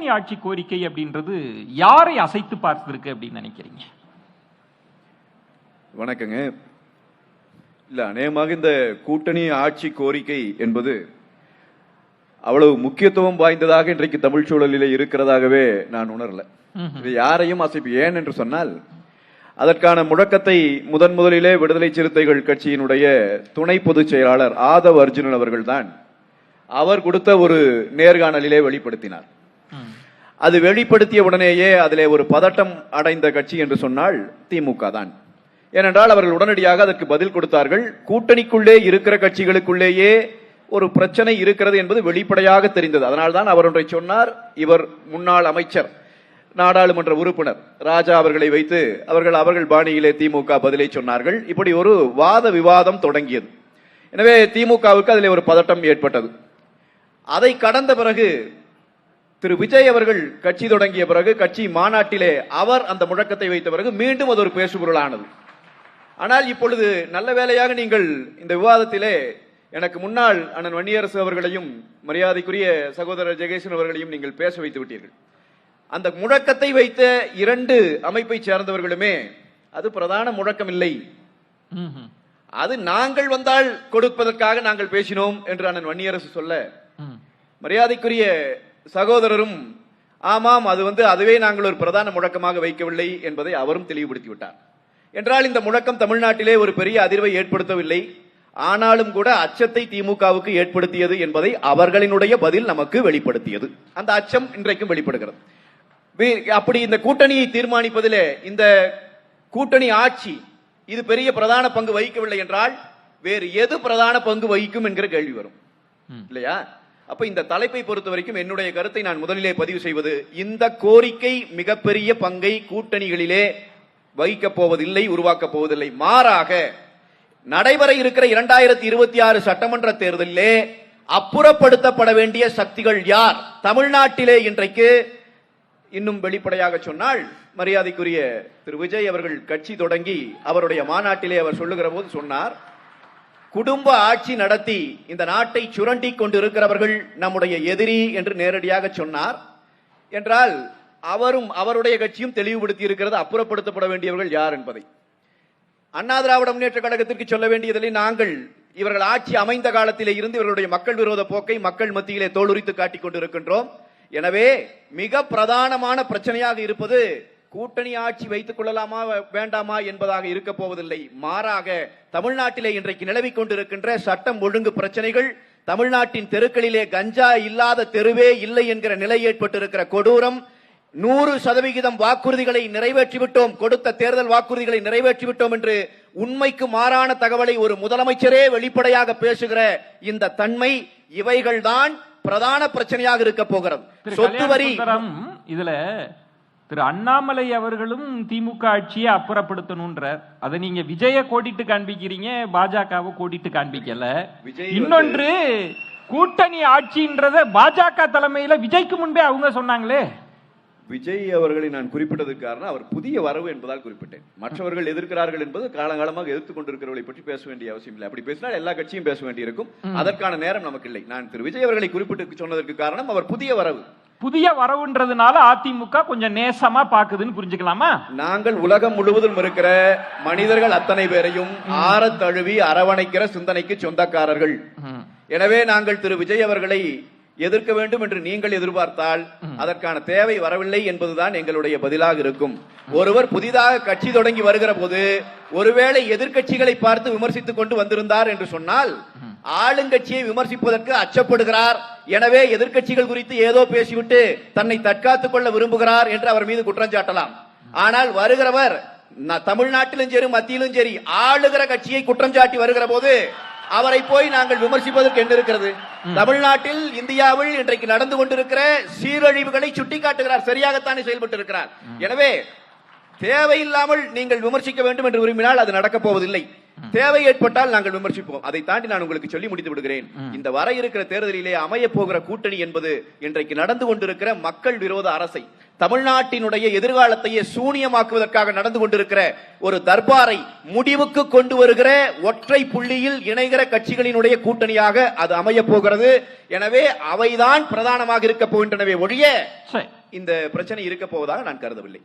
கூட்டணி ஆட்சி கோரிக்கை அப்படின்றது யாரை அசைத்து பார்த்திருக்கு அப்படின்னு நினைக்கிறீங்க? வணக்கங்க. இல்ல, அநேகமாக இந்த கூட்டணி ஆட்சி கோரிக்கை என்பது அவ்வளவு முக்கியத்துவம் வாய்ந்ததாக இன்றைக்கு தமிழ் சூழலிலே இருக்கிறதாகவே நான் உணரல. இது யாரையும் அசைப்பு. ஏன் என்று சொன்னால், அதற்கான முழக்கத்தை முதலிலே விடுதலை சிறுத்தைகள் கட்சியினுடைய துணை பொதுச் செயலாளர் ஆதவ் அர்ஜுனன் அவர்கள் தான் அவர் கொடுத்த ஒரு நேர்காணலிலே வெளிப்படுத்தினார். அது வெளிப்படுத்திய உடனேயே அதிலே ஒரு பதட்டம் அடைந்த கட்சி என்று சொன்னால் திமுக தான். ஏனென்றால் அவர்கள் உடனடியாக அதற்கு பதில் கொடுத்தார்கள். கூட்டணிக்குள்ளே இருக்கிற கட்சிகளுக்குள்ளேயே ஒரு பிரச்சனை இருக்கிறது என்பது வெளிப்படையாக தெரிந்தது. அதனால்தான் அவர் ஒன்றை சொன்னார். இவர் முன்னாள் அமைச்சர், நாடாளுமன்ற உறுப்பினர் ராஜா அவர்களை வைத்து அவர்கள் பாணியிலே திமுக பதிலை சொன்னார்கள். இப்படி ஒரு வாத விவாதம் தொடங்கியது. எனவே திமுகவுக்கு அதிலே ஒரு பதட்டம் ஏற்பட்டது. அதை கடந்த பிறகு திரு விஜய் அவர்கள் கட்சி தொடங்கிய பிறகு, கட்சி மாநாட்டிலே அவர் அந்த முழக்கத்தை வைத்த பிறகு மீண்டும் அது ஒரு பேசுபொருளானது. ஆனால் இப்பொழுது நல்ல வேளையாக நீங்கள் இந்த விவாதத்திலே எனக்கு முன்னாள் அண்ணன் வன்னியரசு அவர்களையும் மரியாதைக்குரிய சகோதரர் ஜெகேசன் அவர்களையும் நீங்கள் பேச வைத்து விட்டீர்கள். அந்த முழக்கத்தை வைத்த இரண்டு அமைப்பை சேர்ந்தவர்களுமே அது பிரதான முழக்கம் இல்லை, அது நாங்கள் வந்தால் கொடுப்பதற்காக நாங்கள் பேசினோம் என்று அண்ணன் வன்னியரசு சொல்ல, மரியாதைக்குரிய சகோதரரும் ஆமாம் அதுவே நாங்கள் ஒரு பிரதான முழக்கமாக வைக்கவில்லை என்பதை அவரும் தெளிவுபடுத்தி விட்டார். என்றால் இந்த முழக்கம் தமிழ்நாட்டிலே ஒரு பெரிய அதிர்வை ஏற்படுத்தவில்லை, ஆனாலும் கூட அச்சத்தை திமுகவுக்கு ஏற்படுத்தியது என்பதை அவர்களினுடைய பதில் நமக்கு வெளிப்படுத்தியது. அந்த அச்சம் இன்றைக்கும் வெளிப்படுகிறது. அப்படி இந்த கூட்டணியை தீர்மானிப்பதிலே இந்த கூட்டணி ஆட்சி இது பெரிய பிரதான பங்கு வகிக்கவில்லை என்றால் வேறு எது பிரதான பங்கு வகிக்கும் என்கிற கேள்வி வரும் இல்லையா? அப்ப இந்த தலைப்பை பொறுத்த வரைக்கும் என்னுடைய கருத்தை நான் முதலிலே பதிவு செய்வது, இந்த கோரிக்கை மிகப்பெரிய பங்கை கூட்டணிகளிலே வகிக்கப் போவதில்லை, உருவாக்கப் போவதில்லை. மாறாக நடைபெற இருக்கிற 2026 சட்டமன்ற தேர்தலிலே அப்புறப்படுத்தப்பட வேண்டிய சக்திகள் யார்? தமிழ்நாட்டிலே இன்றைக்கு இன்னும் வெளிப்படையாக சொன்னால், மரியாதைக்குரிய திரு விஜய் அவர்கள் கட்சி தொடங்கி அவருடைய மாநாட்டிலே அவர் சொல்லுகிற போது சொன்னார், குடும்ப ஆட்சி நடத்தி இந்த நாட்டை சுரண்டி கொண்டு இருக்கிறவர்கள் நம்முடைய எதிரி என்று நேரடியாக சொன்னார். என்றால் அவரும் அவருடைய கட்சியும் தெளிவுபடுத்தி இருக்கிறது அப்புறப்படுத்தப்பட வேண்டியவர்கள் யார் என்பதை. அண்ணா திராவிட முன்னேற்ற கழகத்திற்கு சொல்ல வேண்டியதில்லை. நாங்கள் இவர்கள் ஆட்சி அமைந்த காலத்திலே இருந்து இவர்களுடைய மக்கள் விரோத போக்கை மக்கள் மத்தியிலே தோலுரித்து காட்டிக் கொண்டிருக்கின்றோம். எனவே மிக பிரதானமான பிரச்சனையாக இருப்பது கூட்டணி ஆட்சி வைத்துக் கொள்ளலாமா வேண்டாமா என்பதாக இருக்க போவதில்லை. மாறாக தமிழ்நாட்டிலே இன்றைக்கு நிலவிக் கொண்டிருக்கின்ற சட்டம் ஒழுங்கு பிரச்சனைகள், தமிழ்நாட்டின் தெருக்களிலே கஞ்சா இல்லாத தெருவே இல்லை என்கிற நிலை ஏற்பட்டிருக்கிற கொடூரம், 100% வாக்குறுதிகளை நிறைவேற்றிவிட்டோம், கொடுத்த தேர்தல் வாக்குறுதிகளை நிறைவேற்றிவிட்டோம் என்று உண்மைக்கு மாறான தகவலை ஒரு முதலமைச்சரே வெளிப்படையாக பேசுகிற இந்த தன்மை, இவைகள்தான் பிரதான பிரச்சனையாக இருக்க போகிறது. சொத்து வரி இதுல திரு அண்ணாமலை அவர்களும் திமுக ஆட்சியை அப்புறப்படுத்தணும்ன்ற, அதை நீங்க விஜய கோடிட்டு காண்பிக்கிறீங்க, பாஜகவை கோடிட்டு காண்பிக்கல. இன்னொன்று, கூட்டணி ஆட்சின்றத பாஜக தலைமையில விஜய்க்கு முன்பே அவங்க சொன்னாங்களே. விஜய் அவர்களை நான் குறிப்பிட்டதுக்கு காரணம் அவர் புதிய வரவு என்பதால் குறிப்பிட்டேன். மற்றவர்கள் எதிர்க்கிறார்கள் என்பது காலங்காலமாக எதிர்த்துக் கொண்டிருக்கிறவர்களை பற்றி பேச வேண்டிய அவசியம் இல்லை. அப்படி பேசினால் எல்லா கட்சியும் பேச வேண்டியிருக்கும். அதற்கான நேரம் நமக்கு இல்லை. நான் திரு விஜய் அவர்களை குறிப்பிட்டு சொன்னதற்கு காரணம் அவர் புதிய வரவு. புதிய வரவுன்றதுனால அதிமுக கொஞ்சம் நேசமா பாக்குதுன்னு புரிஞ்சுக்கலாமா? நாங்கள் உலகம் முழுவதும் இருக்கிற மனிதர்கள் அத்தனை பேரையும் ஆற தழுவி அரவணைக்கிற சிந்தனைக்கு சொந்தக்காரர்கள். எனவே நாங்கள் திரு விஜய் அவர்களை எதிர்க்க வேண்டும் என்று நீங்கள் எதிர்பார்த்தால் அதற்கான தேவை வரவில்லை என்பதுதான் எங்களுடைய பதிலாக இருக்கும். ஒருவர் புதிதாக கட்சி தொடங்கி வருகிற போது ஒருவேளை எதிர்கட்சிகளை பார்த்து விமர்சித்துக் கொண்டு வந்திருந்தார் என்று சொன்னால், ஆளுங்கட்சியை விமர்சிப்பதற்கு அச்சப்படுகிறார், எனவே எதிர்கட்சிகள் குறித்து ஏதோ பேசிவிட்டு தன்னை தற்காத்துக் கொள்ள விரும்புகிறார் என்று அவர் மீது குற்றம் சாட்டலாம். ஆனால் வருகிறவர் தமிழ்நாட்டிலும் சரி மத்தியிலும் சரி ஆளுகிற கட்சியை குற்றம் சாட்டி வருகிற போது அவரை போய் நாங்கள் விமர்சிப்பதற்கு என்ன இருக்கிறது? தமிழ்நாட்டில், இந்தியாவில் இன்றைக்கு நடந்து கொண்டிருக்கிற சீரழிவுகளை சுட்டிக்காட்டுகிறார், சரியாகத்தானே செயல்பட்டு இருக்கிறார். எனவே தேவையில்லாமல் நீங்கள் விமர்சிக்க வேண்டும் என்று விரும்பினால் அது நடக்கப் போவதில்லை. தேவை ஏற்பட்டால் நாங்கள் விமர்சிப்போம். அதை தாண்டி நான் உங்களுக்கு சொல்லி முடித்து விடுகிறேன். இந்த வர இருக்கிற தேர்தலிலே அமைய போகிற கூட்டணி என்பது இன்றைக்கு நடந்து கொண்டிருக்கிற மக்கள் விரோத அரசை, தமிழ்நாட்டினுடைய எதிர்காலத்தையே சூனியமாக்குவதற்காக நடந்து கொண்டிருக்கிற ஒரு தர்பாரை முடிவுக்கு கொண்டு வருகிற ஒற்றை புள்ளியில் இணைகிற கட்சிகளினுடைய கூட்டணியாக அது அமைய போகிறது. எனவே அவைதான் பிரதானமாக இருக்க போகின்றனவே ஒழிய இந்த பிரச்சனை இருக்க போவதாக நான் கருதவில்லை.